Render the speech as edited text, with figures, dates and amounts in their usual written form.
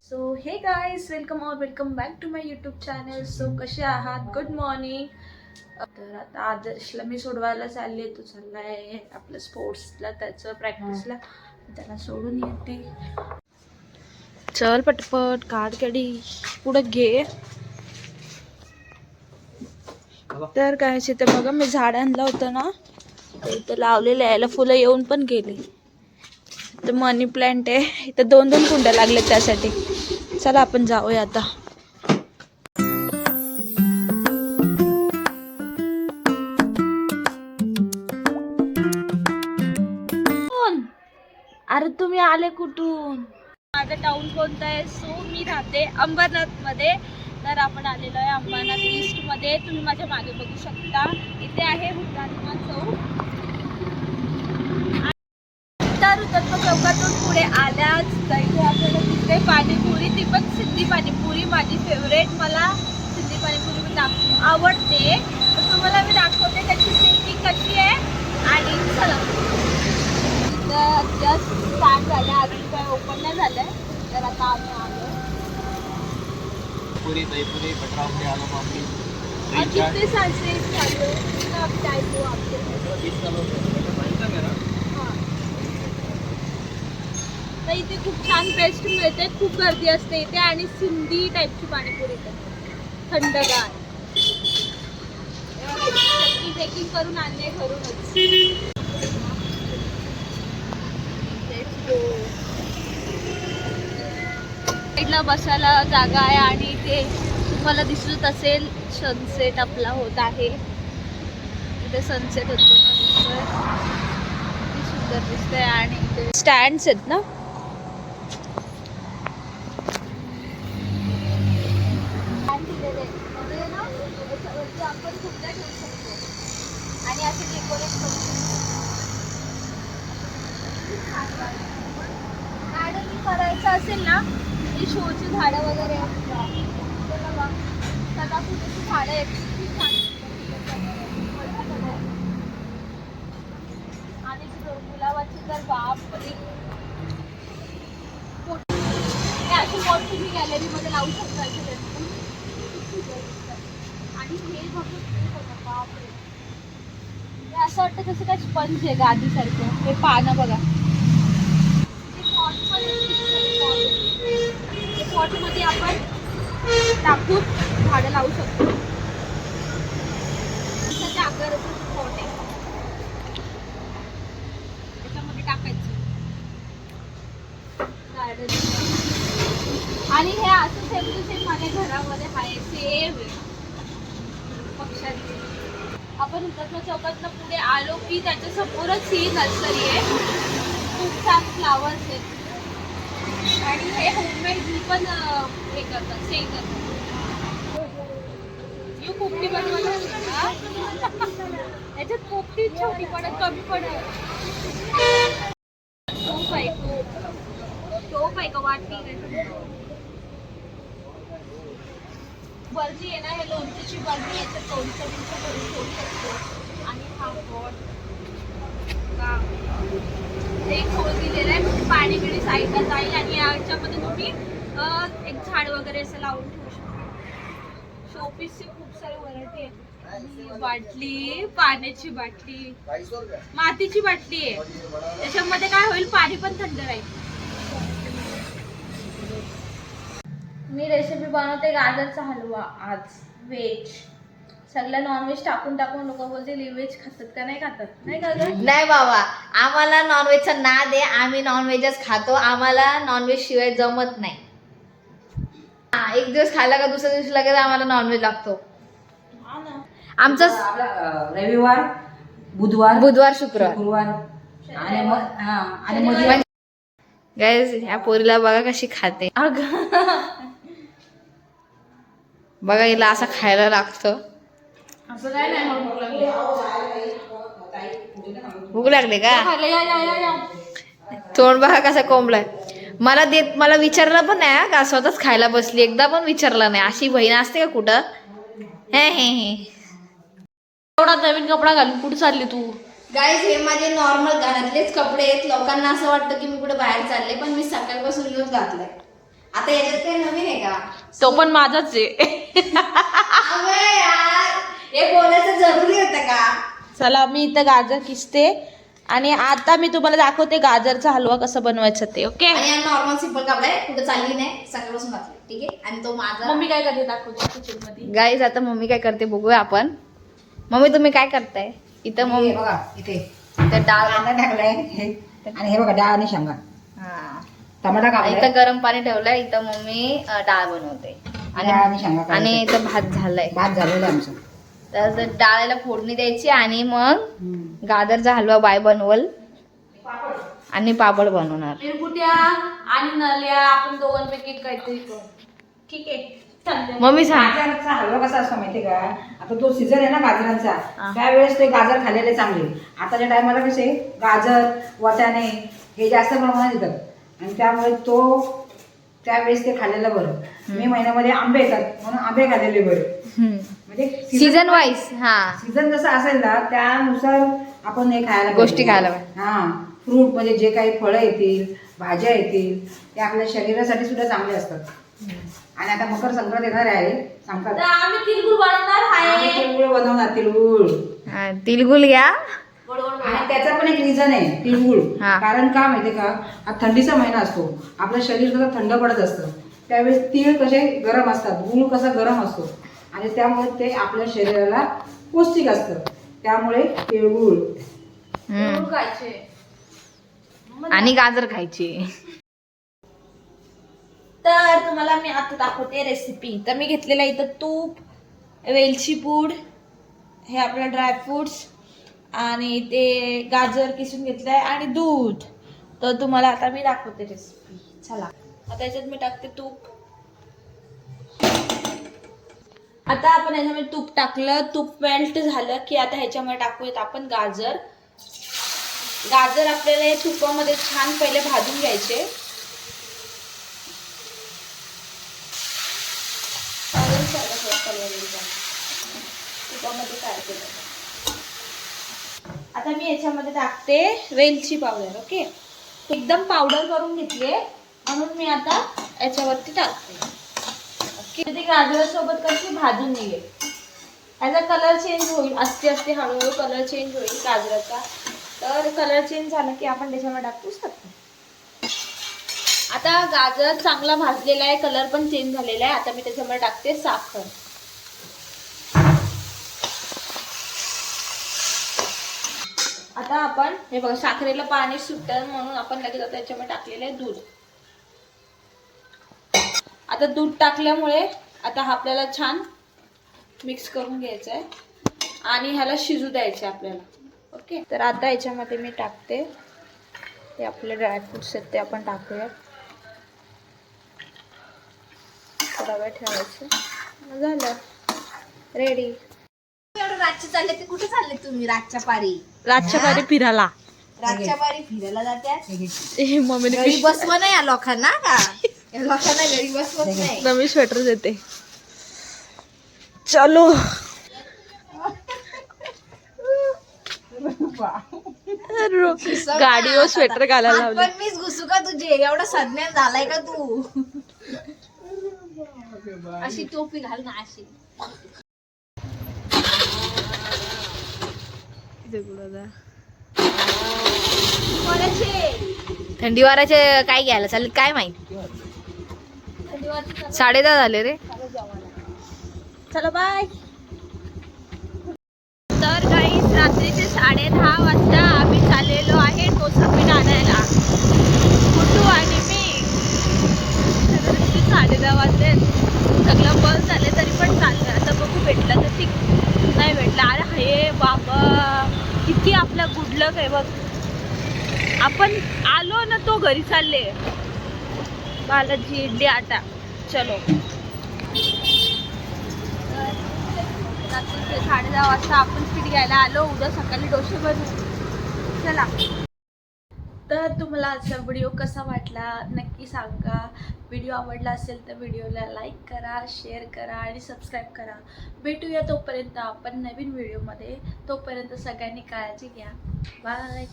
So hey guys, welcome back to my YouTube channel. So कसे आहात? Good morning. तर आता आदर्शला मी सोडवायला चालली आहे. तो चाललाय आपलं स्पोर्ट्सला, त्याचं प्रॅक्टिसला. त्याला सोडून येते. चल पटपट काढ गाडी, पुढे घे. तर काय ते बघा, मी झाड आणलं होतं ना, इथं लावलेलं आहे. याला फुलं येऊन पण गेली. तर मनी प्लांट आहे इथं, 2 कुंड्या लागले त्यासाठी. चला आपण जाऊया आता. अरे तुम्ही आले कुठून? माझं टाउन कोणतं आहे? सो मी राहते अंबरनाथ मध्ये. तर आपण आलेलो आहे अंबरनाथ ईस्ट मध्ये. तुम्ही माझ्या मागे बघू शकता, इथे आहे हुतात्मा चौक. तर हुतात्मा चौकातून पुढे आल्याच तर इथे आपल्याला दिसते पाणीपुरी. ती पण सिंधी पाणीपुरी, माझी फेवरेट. मला सिंधी पाणीपुरी पण आवडते. तर तुम्हाला मी दाखवते त्याची मेकिंग कशी आहे. आणि चला, जस्ट स्टार्ट झालं, अजून काय ओपन नाही झालंय. तर आता आम्ही आलो. पुरी दहीपुरी बटर आमटी आलू पापड़ी और कितने साल से चालू है? कितना टाइम हुआ आपको? 20 सालों से मेरा. हां. तर इथे खूप छान पेस्ट मिळते. खूप गर्दी असते इथे. आणि सिंधी टाईपची पाणीपुरी इथे थंडगार. बेकिंग करून आणले घरूनच. साईडला बसायला जागा आहे. आणि इथे तुम्हाला दिसत असेल सनसेट आपला होत आहे. इथे सनसेट होतो ना, दिसतोय किती सुंदर दिसतंय. आणि इथे स्टँड्स आहेत ना, आपण कुठल्या ठेवू शकतो. आणि असे डेकोरेट करू शकतो. गार्डनिंग करायचं असेल ना, ही शोची झाडं वगैरे सदाफुलीची झाडं आहेत. खूप छान. आणि गुलाबाची तर बापरे, अशी मोठी तुम्ही गॅलरीमध्ये लावू शकता. आणि हे बघा बापरे, हे असं वाटतं जसं काय स्पंज आहे गादीसारखं. हे पानं बघा. पॉटमध्ये आपण टाकून झाडं लावू शकतो. त्याच्या आकाराचं पॉट आहे, त्याच्यामध्ये टाकायचं गार्डन. आणि हे असं सेम टू सेम माझ्या घरामध्ये आहे. सेम पक्षांचे. आपण हुतात्मा चौकातनं पुढे आलो की त्याच्या समोरच ही नर्सरी आहे. खूप छान फ्लावर्स आहेत. आणि हे होममेड मी पण हे करतात, सेल करतात. ही पोपटी बनवायला याच्यात पोपटी छोटी पडत, कमी पडत. टोप आहे, टोप आहे का वाटी. बर्नी आहे ना, हे लोणचीची बर्नी. याच्यात लोणचं करून ठेवू शकतो. आणि हा पॉट एक होल दिलेला आहे, म्हणजे पाणी बिणी साईडला जाईल. आणि याच्यामध्ये तुम्ही एक झाड वगैरे असं लावून ठेवू शकता. शोपीसची खूप सारी व्हरायटी आहे. बाटली, पाण्याची बाटली, मातीची बाटली आहे. त्याच्यामध्ये काय होईल, पाणी पण थंड राहील. मी रेसिपी बनवते गाजरचा हलवा आज, व्हेज. सगळं नॉनव्हेज टाकून लोक बोलतील व्हेज खातात का नाही खातात. नाही का गं? नाही बाबा, आम्हाला नॉनव्हेजचा नाद आहे. आम्ही नॉनव्हेजच खातो. आम्हाला नॉनव्हेज शिवाय जमत नाही. एक दिवस खाल्ला का दुसऱ्या दिवशी लगेच आम्हाला नॉनव्हेज लागतो. आमचा रविवार, बुधवार शुक्रवार. गाईस, ह्या पोरीला बघा कशी खाते. बघा, हिला असं खायला लागतं. असं काय नाही. भूक लागले का? तोंड बघा कसा कोंबलाय. मला विचारलं पण नाही का, स्वतःच खायला बसली. एकदा पण विचारलं नाही. अशी बहीण असते का कुठं? हे एवढा नवीन कपडा घालून कुठे चालली तू? गाईज हे माझे नॉर्मल घरातलेच कपडे आहेत. लोकांना असं वाटतं की मी कुठे बाहेर चालले, पण मी सकाळपासून येऊन घातलंय. आता याच्यात काही नवीन आहे का? तो पण माझाच आहे. अबे यार, हे बोलायचं जरुरी होतं का? चला मी इथं गाजर किसते आणि आता मी तुम्हाला दाखवते गाजरचा हलवा कसा बनवायचा ते. ओके. आणि हा नॉर्मल सिंपल कपडा आहे, कुठे चालली नाही, सकाळपासून घातलंय. ठीक आहे. आणि तो माझा. मम्मी काय करते दाखवते किचन मध्ये. गाईज आता मम्मी काय करते बघूया आपण. मम्मी तुम्ही काय करताय? इथं मम्मी बघा इथे इथं डाळ कांदा टाकलाय आणि हे बघा डाळ आणि शेंगा, हा. टमाटा कापलाय, इथं गरम पाणी ठेवलंय. इथं मम्मी डाळ बनवते डाळ आणि शेंगा आणि काढायच्या. इथं भात झालाय. भात झालेला आहे आमचा. तर डाळीला फोडणी द्यायची आणि मग गाजरचा हलवा बाय बनवल आणि पापड बनवणार. निरगुट्या आणि नल्या आपण दोघांपैकी काहीतरी करू. ठीक आहे. चालतंय. मम्मी सांग. गाजराचा हलवा कसा असतो माहितीये का? आता तो सीझन आहे ना गाजरांचा, त्यावेळेस ते गाजर खाल्लेले चांगले. आताच्या टायमाला कसे गाजर वाटाणे हे जास्त प्रमाणात येतात आणि त्यामुळे तो त्यावेळेस ते खाल्लेलं बरं. मे महिन्यामध्ये आंबे येतात म्हणून आंबे खाल्लेले बरे. म्हणजे सीझन वाईज. हा. सीझन जसं असेल ना त्यानुसार आपण हे खायला गोष्टी खायला हा. फ्रूट म्हणजे जे काही फळं येतील, भाज्या येतील, ते आपल्या शरीरासाठी सुद्धा चांगले असतात. आणि आता मकर संक्रांत येणार आहे. तर आम्ही तिळगुळ बनवणार आहे. तिळगुळ बनवणार. तिळगुळ तिळगुळ घ्या. आणि त्याचा पण एक रिझन आहे तिळगुळ. हा. कारण का माहितीये का? हा थंडीचा महिना असतो, आपलं शरीर सुद्धा थंड पडत असतं. त्यावेळेस तीळ कसे गरम असतात, गुळ कसा गरम असतो आणि त्यामुळे ते आपल्या शरीराला पौष्टिक असतं. त्यामुळे तिळगुळ खायचे आणि गाजर खायचे. तर तुम्हाला मी आता दाखवते रेसिपी. तर मी घेतलेला इथं तूप, वेलची पूड, हे आपलं ड्रायफ्रुट्स आणि ते गाजर किसून घेतलंय आणि दूध. तर तुम्हाला आता मी दाखवते रेसिपी. चला आता याच्यात मी टाकते तूप. आता आपण याच्यामध्ये तूप टाकलं, तूप मेल्ट झालं की आता ह्याच्यामध्ये टाकूयात आपण गाजर. गाजर आपल्याला या तुपामध्ये छान पहिले भाजून घ्यायचे. तुपामध्ये काय केलं आता मी याच्यामध्ये टाकते वेलची पावडर. ओके. एकदम पावडर करून घेतली म्हणून मी आता याच्यावरती टाकते. ओके. ती गाजरासोबत कशी भाजून निघेल. याचा कलर चेंज होईल. असते असते हळूहळू कलर चेंज होईल गाजराचा. तर कलर चेंज झाला की आपण त्याच्यामध्ये टाकू शकतो. आता गाजर चांगला भाजलेला आहे, कलर पण चेंज झालेला आहे. आता मी त्याच्यामध्ये टाकते साखर. आता आपण हे बघा साखरेला पाणी सुटतं म्हणून आपण लगेच आता याच्यामध्ये टाकलेलं आहे दूध. आता दूध टाकल्यामुळे आता हा आपल्याला छान मिक्स करून घ्यायचं आहे आणि ह्याला शिजू द्यायचं आहे आपल्याला. ओके. तर आता याच्यामध्ये मी टाकते ते आपले ड्रायफ्रुट्स आहेत ते आपण टाकूयात. थोडा वेळ ठेवायचं. झालं रेडी. रातचे चालले ते कुठे चालले तुम्ही? रातच्या पारी. रातच्या पारी फिरायला. रातच्या पारी फिरायला जात्यात. मम्मीने घरी बसवं नाही या लोकांना का? या लोकांना घरी बसवत नाही. नवीन स्वेटर देते. चलो. गाडीवर स्वेटर घालायला लावले. पण मीच घुसू का तुझे? एवढा संज्ञान झालाय का तू? अशी टोपी घाल ना अशी. थंडी वाराचे काय घ्यायला चालेल काय माहिती. 10:30 झाले रे. चलो बाय. तर काही रात्रीचे 10:30 वाजता आम्ही चाललेलो आहे कोसंबीर आणायला. कुटू आणि मी. 10:30 वाजले. सगळं बस झाले तरी पण चाललं. आता बघू भेटलं तर ठीक, नाही भेटलं. अरे हे बाबा किती आपला गुड लक आहे बघ. आपण आलो ना तो घरी चालले. बालाजी इडली आटा. चलो. रात्रीचे 10:30 वाजता आपण पीठ घ्यायला आलो. उद्या सकाळी डोसे बनवू. चला. तर तुम्हाला आजचा व्हिडिओ कसा वाटला नक्की सांगा. व्हिडिओ आवडला असेल तर व्हिडिओला लाईक करा, शेअर करा आणि सबस्क्राईब करा. भेटूया तोपर्यंत आपण नवीन व्हिडिओमध्ये. तोपर्यंत सगळ्यांनी काळजी घ्या. बाय.